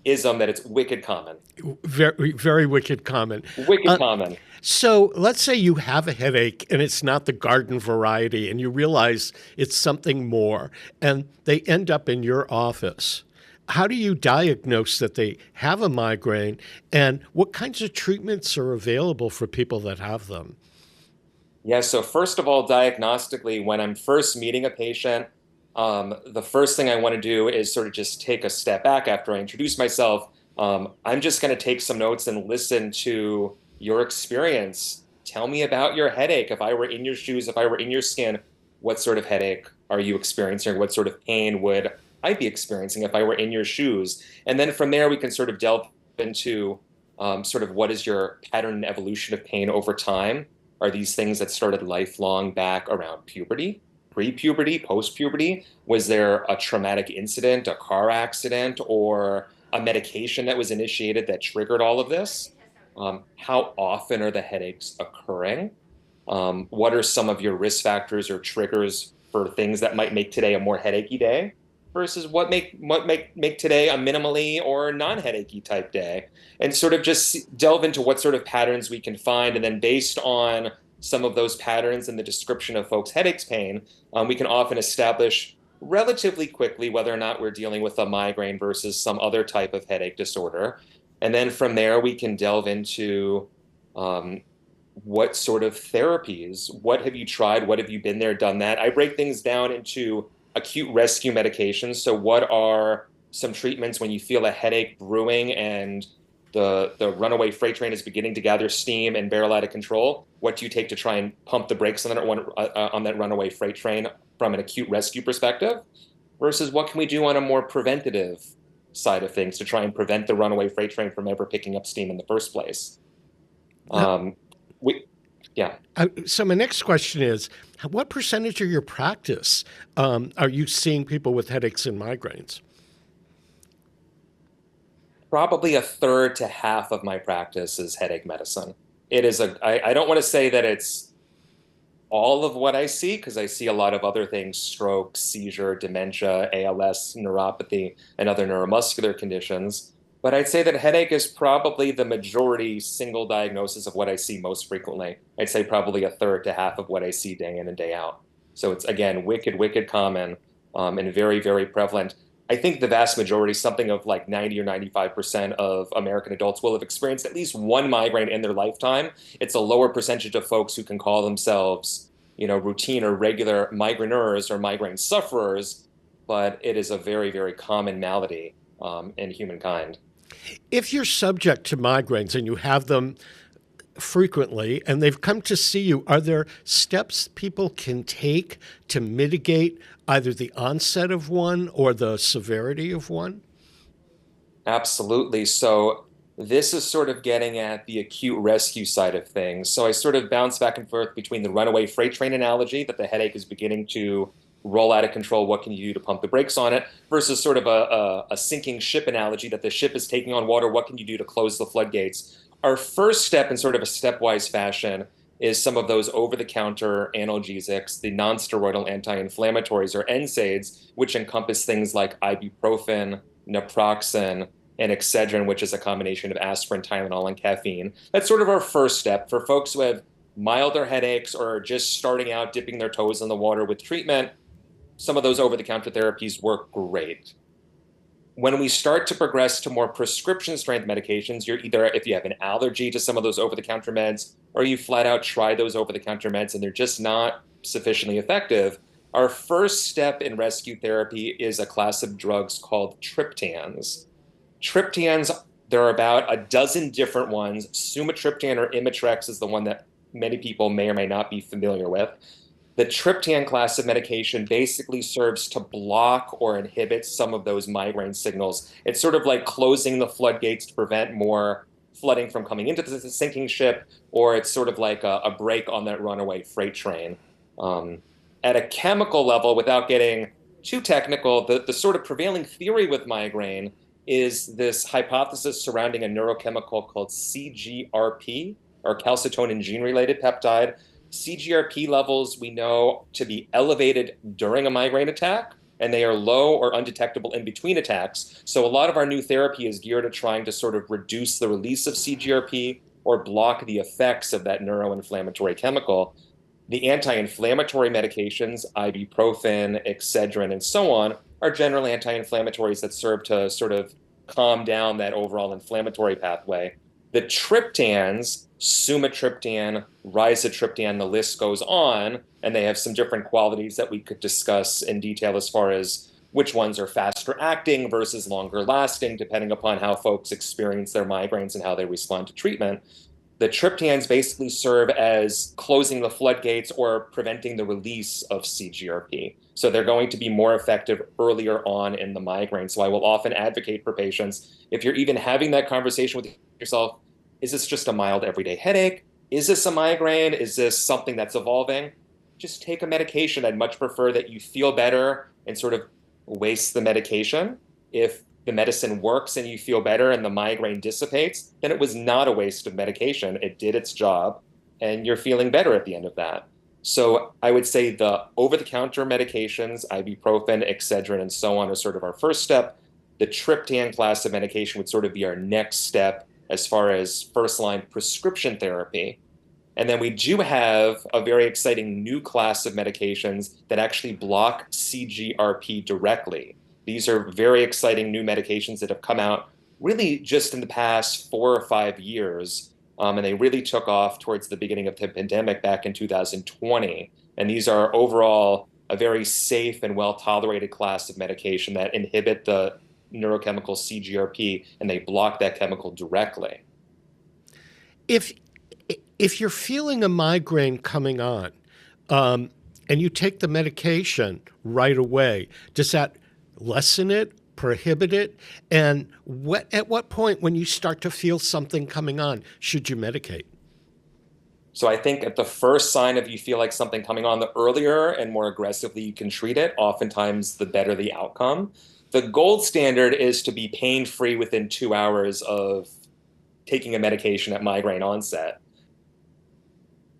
ism that it's wicked common. Very, very wicked common. Wicked common. So let's say you have a headache and it's not the garden variety and you realize it's something more and they end up in your office. How do you diagnose that they have a migraine and what kinds of treatments are available for people that have them? Yeah, so first of all, diagnostically, when I'm first meeting a patient, the first thing I want to do is sort of just take a step back after I introduce myself. I'm just going to take some notes and listen to your experience. Tell me about your headache. If I were in your shoes, if I were in your skin, what sort of headache are you experiencing? What sort of pain would I be experiencing if I were in your shoes? And then from there, we can sort of delve into sort of what is your pattern and evolution of pain over time. Are these things that started lifelong back around puberty, pre-puberty, post-puberty? Was there a traumatic incident, a car accident, or a medication that was initiated that triggered all of this? How often are the headaches occurring? What are some of your risk factors or triggers for things that might make today a more headachy day versus what make today a minimally or non-headachy type day? And sort of just delve into what sort of patterns we can find, and then based on some of those patterns and the description of folks' headaches pain, we can often establish relatively quickly whether or not we're dealing with a migraine versus some other type of headache disorder. And then from there, we can delve into what sort of therapies, what have you tried, what have you been there, done that? I break things down into acute rescue medications. So what are some treatments when you feel a headache brewing and the runaway freight train is beginning to gather steam and barrel out of control? What do you take to try and pump the brakes on that runaway freight train from an acute rescue perspective? Versus what can we do on a more preventative side of things to try and prevent the runaway freight train from ever picking up steam in the first place? Yeah. So my next question is, what percentage of your practice are you seeing people with headaches and migraines? Probably a third to half of my practice is headache medicine. It is I don't want to say that it's all of what I see, because I see a lot of other things: stroke, seizure, dementia, ALS, neuropathy, and other neuromuscular conditions. But I'd say that headache is probably the majority single diagnosis of what I see most frequently. I'd say probably a third to half of what I see day in and day out. So it's, again, wicked common, and very, very prevalent. I think the vast majority, something of like 90 or 95% of American adults will have experienced at least one migraine in their lifetime. It's a lower percentage of folks who can call themselves, routine or regular migraineurs or migraine sufferers, but it is a very, very common malady in humankind. If you're subject to migraines and you have them frequently and they've come to see you, are there steps people can take to mitigate either the onset of one or the severity of one? Absolutely. So this is sort of getting at the acute rescue side of things. So I sort of bounce back and forth between the runaway freight train analogy, that the headache is beginning to roll out of control, what can you do to pump the brakes on it, versus sort of a sinking ship analogy, that the ship is taking on water, what can you do to close the floodgates? Our first step in sort of a stepwise fashion is some of those over-the-counter analgesics, the non-steroidal anti-inflammatories, or NSAIDs, which encompass things like ibuprofen, naproxen, and Excedrin, which is a combination of aspirin, Tylenol, and caffeine. That's sort of our first step for folks who have milder headaches or are just starting out dipping their toes in the water with treatment. Some of those over-the-counter therapies work great. When we start to progress to more prescription strength medications, you're either, if you have an allergy to some of those over-the-counter meds, or you flat out try those over-the-counter meds and they're just not sufficiently effective, our first step in rescue therapy is a class of drugs called triptans. Triptans, there are about a dozen different ones. Sumatriptan or Imitrex is the one that many people may or may not be familiar with. The triptan class of medication basically serves to block or inhibit some of those migraine signals. It's sort of like closing the floodgates to prevent more flooding from coming into the sinking ship, or it's sort of like a brake on that runaway freight train. At a chemical level, without getting too technical, the sort of prevailing theory with migraine is this hypothesis surrounding a neurochemical called CGRP, or calcitonin gene-related peptide. CGRP levels we know to be elevated during a migraine attack, and they are low or undetectable in between attacks. So a lot of our new therapy is geared at trying to sort of reduce the release of CGRP or block the effects of that neuroinflammatory chemical. The anti-inflammatory medications, ibuprofen, Excedrin, and so on, are generally anti-inflammatories that serve to sort of calm down that overall inflammatory pathway. The triptans, sumatriptan, rizatriptan, the list goes on, and they have some different qualities that we could discuss in detail as far as which ones are faster acting versus longer lasting, depending upon how folks experience their migraines and how they respond to treatment. The triptans basically serve as closing the floodgates or preventing the release of CGRP. So they're going to be more effective earlier on in the migraine. So I will often advocate for patients, if you're even having that conversation with yourself, is this just a mild everyday headache? is this a migraine? Is this something that's evolving? Just take a medication. I'd much prefer that you feel better and sort of waste the medication. If the medicine works and you feel better and the migraine dissipates, then it was not a waste of medication. It did its job and you're feeling better at the end of that. So I would say the over-the-counter medications, ibuprofen, Excedrin, and so on, are sort of our first step. The triptan class of medication would sort of be our next step as far as first-line prescription therapy. And then we do have a very exciting new class of medications that actually block CGRP directly. These are very exciting new medications that have come out really just in the past 4 or 5 years. And they really took off towards the beginning of the pandemic back in 2020. And these are overall a very safe and well-tolerated class of medication that inhibit the neurochemical CGRP, and they block that chemical directly. If you're feeling a migraine coming on, and you take the medication right away, does that lessen it, prohibit it? And at what point, when you start to feel something coming on, should you medicate? So I think at the first sign of you feel like something coming on, the earlier and more aggressively you can treat it, oftentimes the better the outcome. The gold standard is to be pain-free within 2 hours of taking a medication at migraine onset.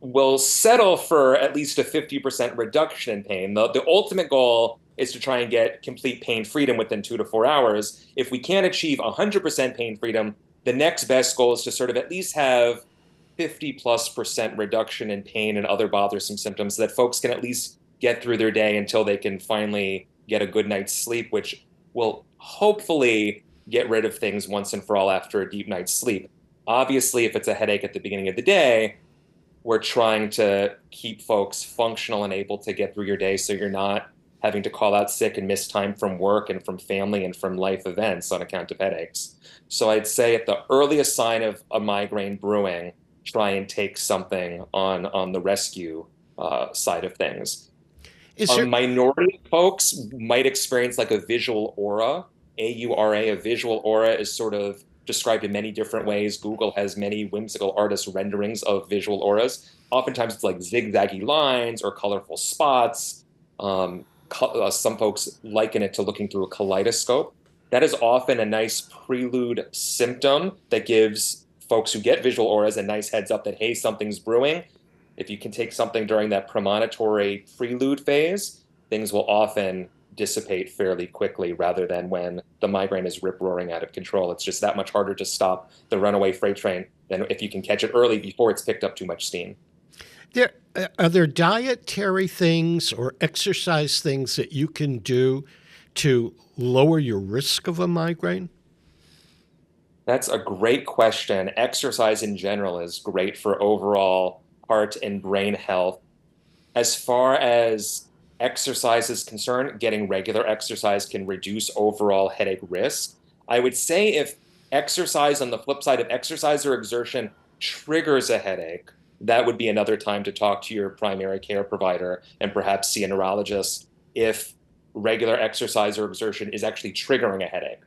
We'll settle for at least a 50% reduction in pain. The ultimate goal is to try and get complete pain freedom within 2 to 4 hours. If we can't achieve 100% pain freedom, the next best goal is to sort of at least have 50+% reduction in pain and other bothersome symptoms so that folks can at least get through their day until they can finally get a good night's sleep, which will hopefully get rid of things once and for all after a deep night's sleep. Obviously, if it's a headache at the beginning of the day, we're trying to keep folks functional and able to get through your day so you're not having to call out sick and miss time from work and from family and from life events on account of headaches. So I'd say at the earliest sign of a migraine brewing, try and take something on the rescue side of things. A minority of folks might experience like a visual aura, A-U-R-A. A visual aura is sort of described in many different ways. Google has many whimsical artist renderings of visual auras. Oftentimes it's like zigzaggy lines or colorful spots. Some folks liken it to looking through a kaleidoscope. That is often a nice prelude symptom that gives folks who get visual auras a nice heads up that, hey, something's brewing. If you can take something during that premonitory prelude phase, things will often dissipate fairly quickly rather than when the migraine is rip-roaring out of control. It's just that much harder to stop the runaway freight train than if you can catch it early before it's picked up too much steam. Are there dietary things or exercise things that you can do to lower your risk of a migraine? That's a great question. Exercise in general is great for overall heart and brain health. As far as exercise is concerned, getting regular exercise can reduce overall headache risk. I would say if exercise, on the flip side, if exercise or exertion triggers a headache, that would be another time to talk to your primary care provider and perhaps see a neurologist if regular exercise or exertion is actually triggering a headache.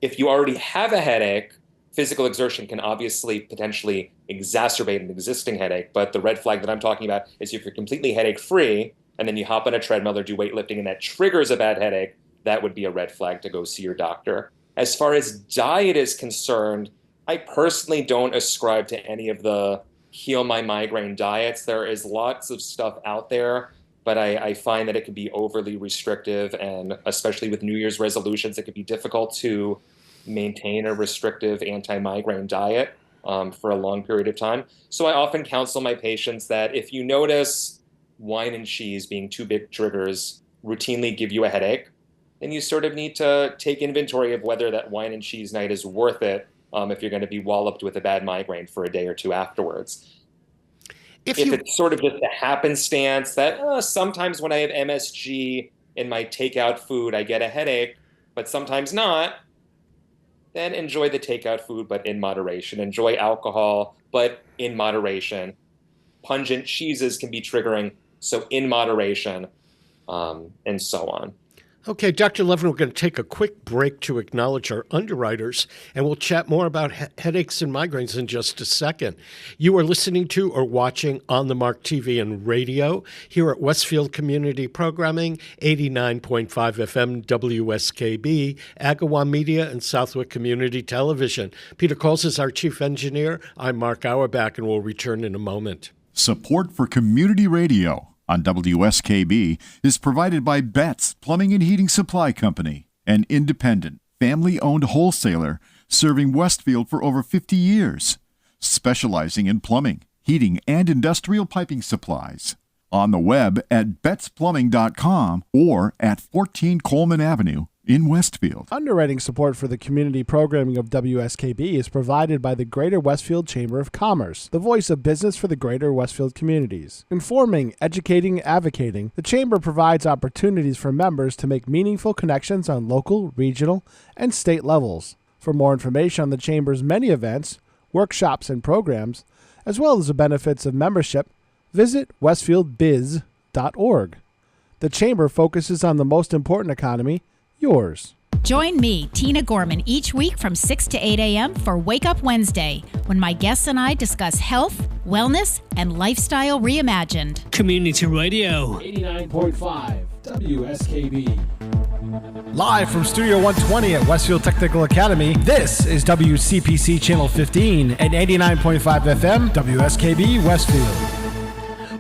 If you already have a headache, physical exertion can obviously potentially exacerbate an existing headache, but the red flag that I'm talking about is if you're completely headache-free and then you hop on a treadmill or do weightlifting and that triggers a bad headache, that would be a red flag to go see your doctor. As far as diet is concerned, I personally don't ascribe to any of the heal my migraine diets. There is lots of stuff out there, but I find that it can be overly restrictive, and especially with New Year's resolutions, it can be difficult to maintain a restrictive anti-migraine diet for a long period of time. So I often counsel my patients that if you notice wine and cheese being two big triggers routinely give you a headache, then you sort of need to take inventory of whether that wine and cheese night is worth it if you're going to be walloped with a bad migraine for a day or two afterwards. If it's sort of just a happenstance that sometimes when I have MSG in my takeout food, I get a headache, but sometimes not, then enjoy the takeout food, but in moderation. Enjoy alcohol, but in moderation. Pungent cheeses can be triggering, so in moderation, and so on. Okay, Dr. Levin, we're going to take a quick break to acknowledge our underwriters, and we'll chat more about headaches and migraines in just a second. You are listening to or watching On the Mark TV and radio here at Westfield Community Programming, 89.5 FM WSKB, Agawam Media, and Southwick Community Television. Peter Coles is our chief engineer. I'm Mark Auerbach, and we'll return in a moment. Support for community radio on WSKB is provided by Betts Plumbing and Heating Supply Company, an independent, family-owned wholesaler serving Westfield for over 50 years, specializing in plumbing, heating, and industrial piping supplies. On the web at bettsplumbing.com or at 14 Coleman Avenue in Westfield. Underwriting support for the community programming of WSKB is provided by the Greater Westfield Chamber of Commerce, the voice of business for the Greater Westfield communities. Informing, educating, advocating, the Chamber provides opportunities for members to make meaningful connections on local, regional, and state levels. For more information on the Chamber's many events, workshops, and programs, as well as the benefits of membership, visit westfieldbiz.org. The Chamber focuses on the most important economy, yours. Join me, Tina Gorman, each week from 6 to 8 a.m. for Wake Up Wednesday, when my guests and I discuss health, wellness, and lifestyle reimagined. Community Radio. 89.5 WSKB. Live from Studio 120 at Westfield Technical Academy, this is WCPC Channel 15 and 89.5 FM WSKB Westfield.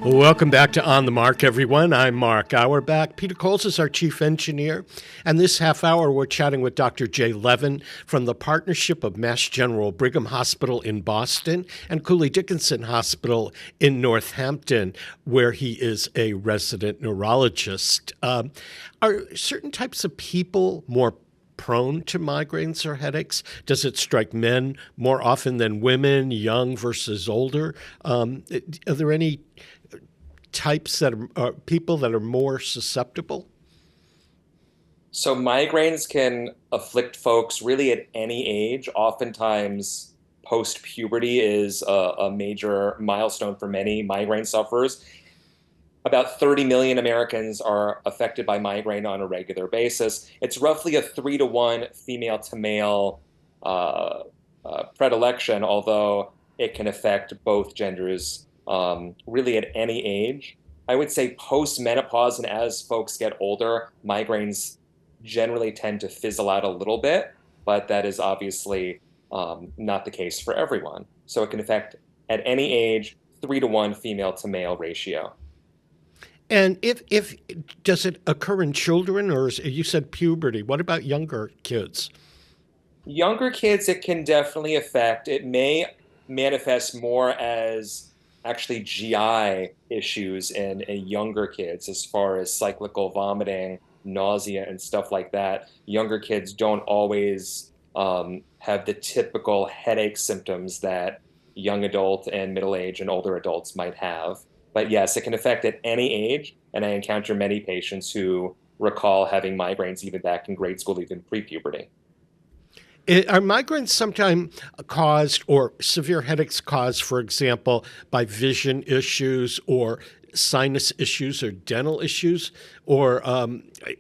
Welcome back to On the Mark, everyone. I'm Mark Auerbach. Peter Coles is our chief engineer. And this half hour, we're chatting with Dr. Jay Levin from the Partnership of Mass General Brigham Hospital in Boston and Cooley Dickinson Hospital in Northampton, where he is a resident neurologist. Are certain types of people more prone to migraines or headaches? Does it strike men more often than women, young versus older? Are there any types that are people that are more susceptible? So migraines can afflict folks really at any age. Oftentimes, post-puberty is a major milestone for many migraine sufferers. About 30 million Americans are affected by migraine on a regular basis. It's roughly a 3-to-1 female to male predilection, although it can affect both genders really at any age. I would say post-menopause and as folks get older, migraines generally tend to fizzle out a little bit, but that is obviously not the case for everyone. So it can affect at any age, 3-to-1 female to male ratio. And if does it occur in children, or you said puberty? What about younger kids? Younger kids, it can definitely affect. It may manifest more as actually GI issues in younger kids, as far as cyclical vomiting, nausea, and stuff like that. Younger kids don't always have the typical headache symptoms that young adult and middle-aged and older adults might have. But yes, it can affect at any age, and I encounter many patients who recall having migraines even back in grade school, even pre-puberty. Are migraines sometimes caused, or severe headaches caused, for example, by vision issues or sinus issues or dental issues, or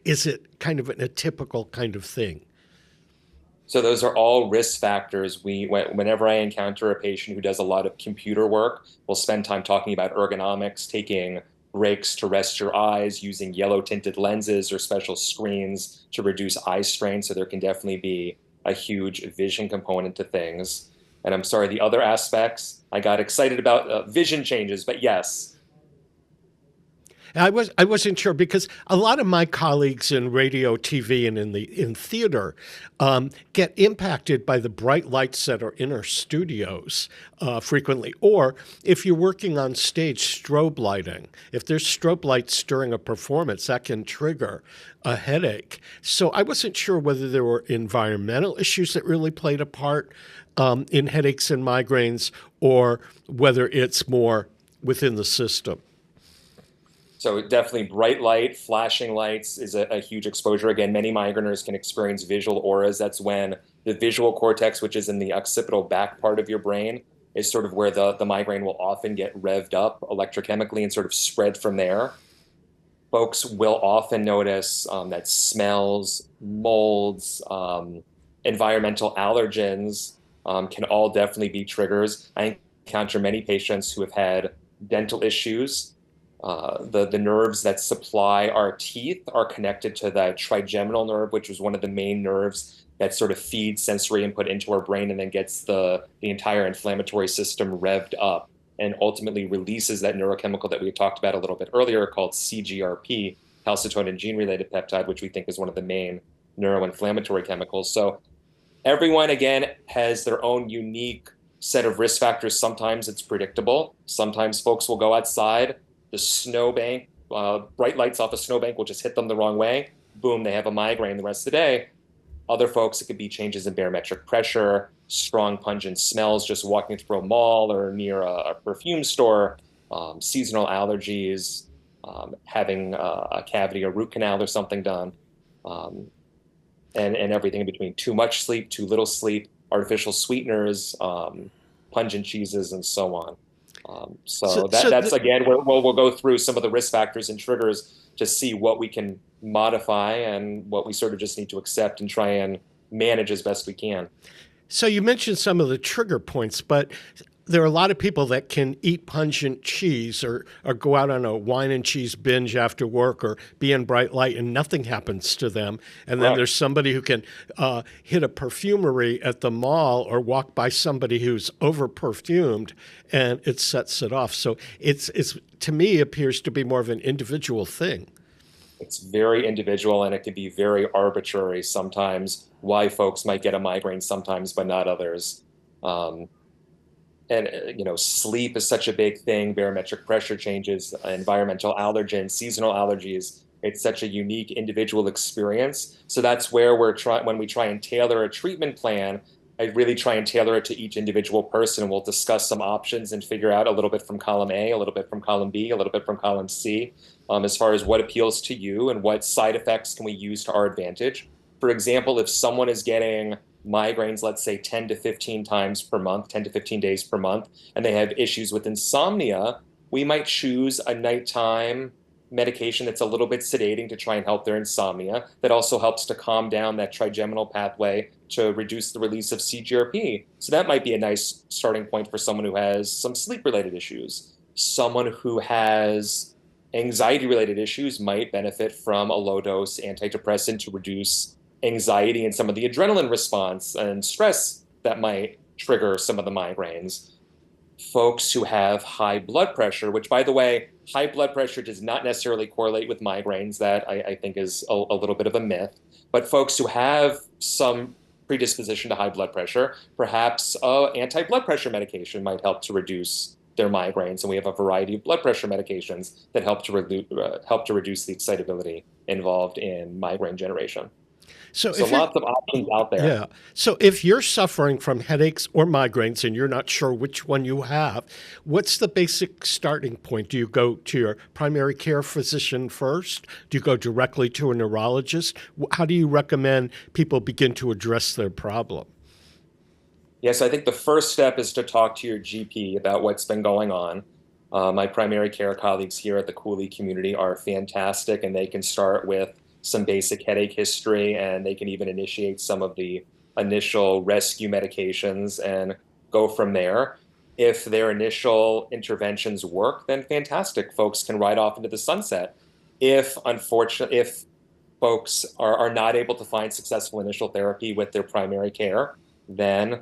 is it kind of an atypical kind of thing? So those are all risk factors. Whenever I encounter a patient who does a lot of computer work, we'll spend time talking about ergonomics, taking breaks to rest your eyes, using yellow tinted lenses or special screens to reduce eye strain. So there can definitely be a huge vision component to things. And I'm sorry, the other aspects, I got excited about vision changes, but yes. I wasn't sure because a lot of my colleagues in radio, TV, and in theater get impacted by the bright lights that are in our studios frequently. Or if you're working on stage, strobe lighting. If there's strobe lights during a performance, that can trigger a headache. So I wasn't sure whether there were environmental issues that really played a part in headaches and migraines, or whether it's more within the system. So definitely bright light, flashing lights is a huge exposure. Again, many migraineurs can experience visual auras. That's when the visual cortex, which is in the occipital back part of your brain, is sort of where the migraine will often get revved up electrochemically and sort of spread from there. folks will often notice that smells, molds, environmental allergens can all definitely be triggers. I encounter many patients who have had dental issues. The nerves that supply our teeth are connected to the trigeminal nerve, which is one of the main nerves that sort of feeds sensory input into our brain and then gets the entire inflammatory system revved up and ultimately releases that neurochemical that we talked about a little bit earlier called CGRP, calcitonin gene-related peptide, which we think is one of the main neuroinflammatory chemicals. So everyone, again, has their own unique set of risk factors. Sometimes it's predictable. Sometimes folks will go outside, the snowbank, bright lights off a snowbank will just hit them the wrong way. Boom, they have a migraine the rest of the day. Other folks, it could be changes in barometric pressure, strong pungent smells just walking through a mall or near a perfume store, seasonal allergies, having a cavity or root canal or something done, and everything in between. Too much sleep, too little sleep, artificial sweeteners, pungent cheeses, and so on. That's again, we'll go through some of the risk factors and triggers to see what we can modify and what we sort of just need to accept and try and manage as best we can. So you mentioned some of the trigger points, but there are a lot of people that can eat pungent cheese or go out on a wine and cheese binge after work or be in bright light and nothing happens to them. And then there's somebody who can hit a perfumery at the mall or walk by somebody who's over-perfumed and it sets it off. So it's to me appears to be more of an individual thing. It's very individual and it can be very arbitrary sometimes why folks might get a migraine sometimes but not others. And, sleep is such a big thing, barometric pressure changes, environmental allergens, seasonal allergies. It's such a unique individual experience. So that's where when we try and tailor a treatment plan, I really try and tailor it to each individual person. We'll discuss some options and figure out a little bit from column A, a little bit from column B, a little bit from column C, as far as what appeals to you and what side effects can we use to our advantage. For example, if someone is getting migraines, let's say 10 to 15 times per month, 10 to 15 days per month, and they have issues with insomnia, we might choose a nighttime medication that's a little bit sedating to try and help their insomnia. That also helps to calm down that trigeminal pathway to reduce the release of CGRP. So that might be a nice starting point for someone who has some sleep-related issues. Someone who has anxiety-related issues might benefit from a low-dose antidepressant to reduce anxiety and some of the adrenaline response and stress that might trigger some of the migraines. Folks who have high blood pressure, which, by the way, high blood pressure does not necessarily correlate with migraines. That I think is a little bit of a myth. But folks who have some predisposition to high blood pressure, perhaps anti-blood pressure medication might help to reduce their migraines. And we have a variety of blood pressure medications that help to reduce the excitability involved in migraine generation. So lots of options out there. Yeah. So if you're suffering from headaches or migraines and you're not sure which one you have, what's the basic starting point? Do you go to your primary care physician first? Do you go directly to a neurologist? How do you recommend people begin to address their problem? Yes, I think the first step is to talk to your GP about what's been going on. My primary care colleagues here at the Cooley community are fantastic, and they can start with some basic headache history, and they can even initiate some of the initial rescue medications and go from there. If their initial interventions work, then fantastic. Folks can ride off into the sunset. If folks are not able to find successful initial therapy with their primary care, then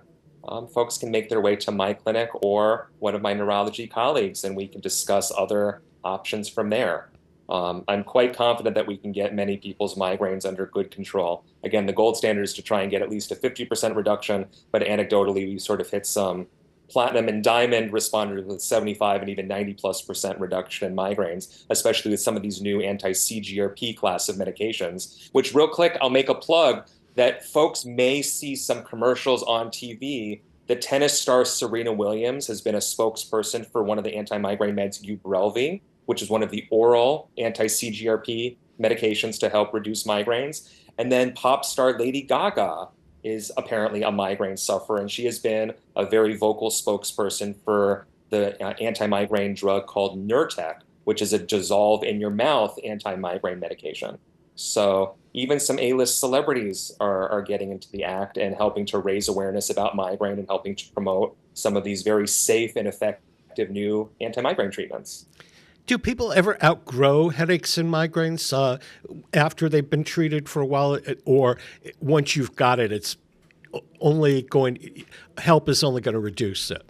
folks can make their way to my clinic or one of my neurology colleagues, and we can discuss other options from there. I'm quite confident that we can get many people's migraines under good control. Again, the gold standard is to try and get at least a 50% reduction, but anecdotally, we sort of hit some platinum and diamond responders with 75 and even 90+% reduction in migraines, especially with some of these new anti-CGRP class of medications, which real quick, I'll make a plug that folks may see some commercials on TV. The tennis star Serena Williams has been a spokesperson for one of the anti-migraine meds, Ubrelvy, which is one of the oral anti-CGRP medications to help reduce migraines. And then pop star Lady Gaga is apparently a migraine sufferer, and she has been a very vocal spokesperson for the anti-migraine drug called Nurtec, which is a dissolve in your mouth anti-migraine medication. So even some A-list celebrities are getting into the act and helping to raise awareness about migraine and helping to promote some of these very safe and effective new anti-migraine treatments. Do people ever outgrow headaches and migraines after they've been treated for a while, or once you've got it, it's only help is only going to reduce it?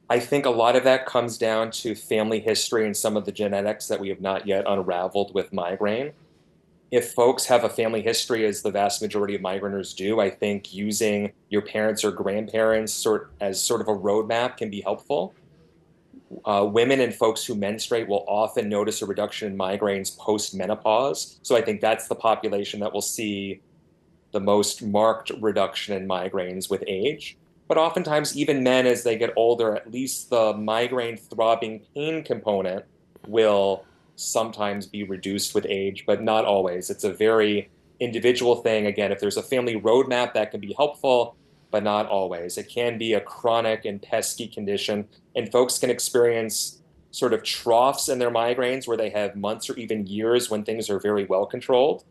I think a lot of that comes down to family history and some of the genetics that we have not yet unraveled with migraine. If folks have a family history, as the vast majority of migraineurs do, I think using your parents or grandparents as sort of a roadmap can be helpful. Women and folks who menstruate will often notice a reduction in migraines post-menopause. So I think that's the population that will see the most marked reduction in migraines with age. But oftentimes, even men, as they get older, at least the migraine throbbing pain component will sometimes be reduced with age, but not always. It's a very individual thing. Again, if there's a family roadmap, that can be helpful, but not always. It can be a chronic and pesky condition, and folks can experience sort of troughs in their migraines where they have months or even years when things are very well controlled.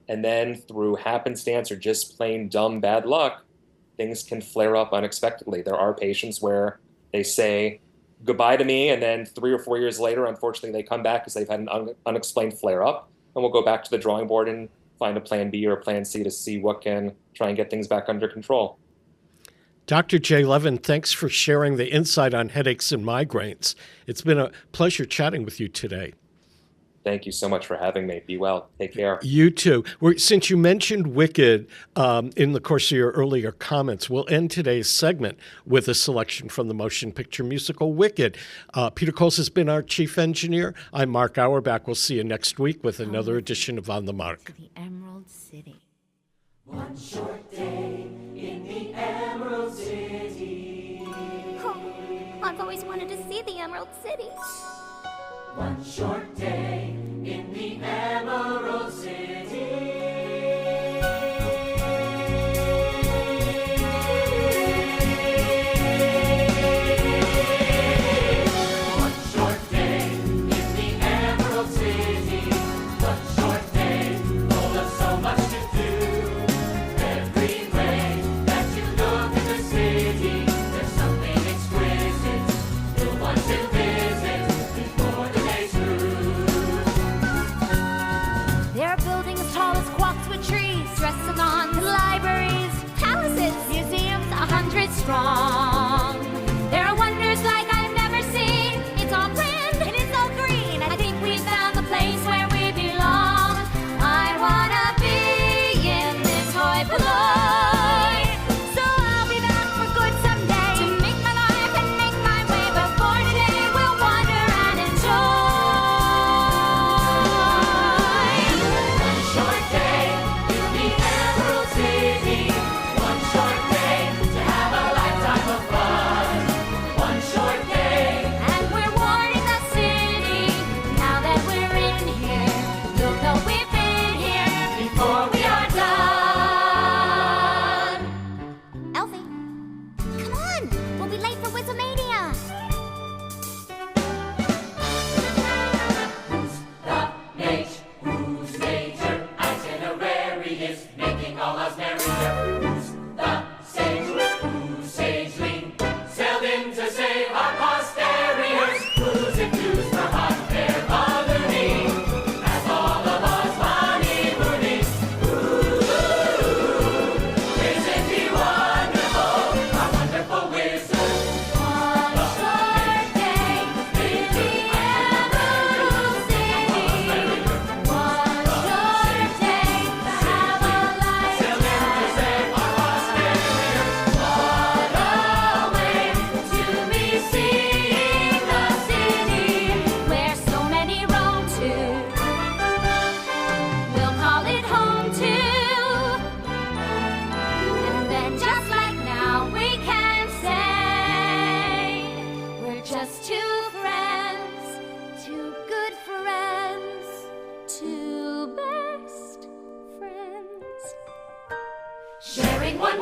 And then through happenstance or just plain dumb bad luck, things can flare up unexpectedly. There are patients where they say goodbye to me, and then 3 or 4 years later, unfortunately, they come back because they've had an unexplained flare-up, and we'll go back to the drawing board and find a plan B or a plan C to see what can try and get things back under control. Dr. Jay Levin, thanks for sharing the insight on headaches and migraines. It's been a pleasure chatting with you today. Thank you so much for having me. Be well. Take care. You too. Since you mentioned Wicked in the course of your earlier comments, we'll end today's segment with a selection from the motion picture musical Wicked. Peter Coles has been our chief engineer. I'm Mark Auerbach. We'll see you next week with another edition of On the Mark. To the Emerald City. One short day in the Emerald City. Oh, I've always wanted to see the Emerald City. One short day in the Emerald City. One short day in the Emerald City. One short day full of so much to do. Every way that you look at the city, there's something exquisite you'll want to visit before the day's through. There are buildings tall as quads with trees, restaurants, libraries, palaces, museums, 100 strong. There are wonders like I've never seen. It's all grand and it's all green. I think we found the place where we belong. I wanna be in this hoi polloi. So I'll be back for good someday to make my life and make my way. But for today, we'll wander and enjoy. One short day in the Emerald City. One short day to have a lifetime of fun. One short day. And we're warning the city. Now that we're in here, you'll know we've been here before we are done. Elfie, come on. We'll be late for Whistlemania. Whose major itinerary is making all us merrier? Who's the sage? Who's sageling? Sailed in to save our posteriors. Who's enthused for hot air ballooning? As all of us honeymooning. Ooh, isn't he wonderful? Our wonderful wizard. One short day in the Emerald City. One short day to have a Sailed in to lifetime. save our posteriors. What a way to be seeing the city where so many roam to. We'll call it home too. And then just like now we can say we're just two friends, two good friends, two best friends. Sharing one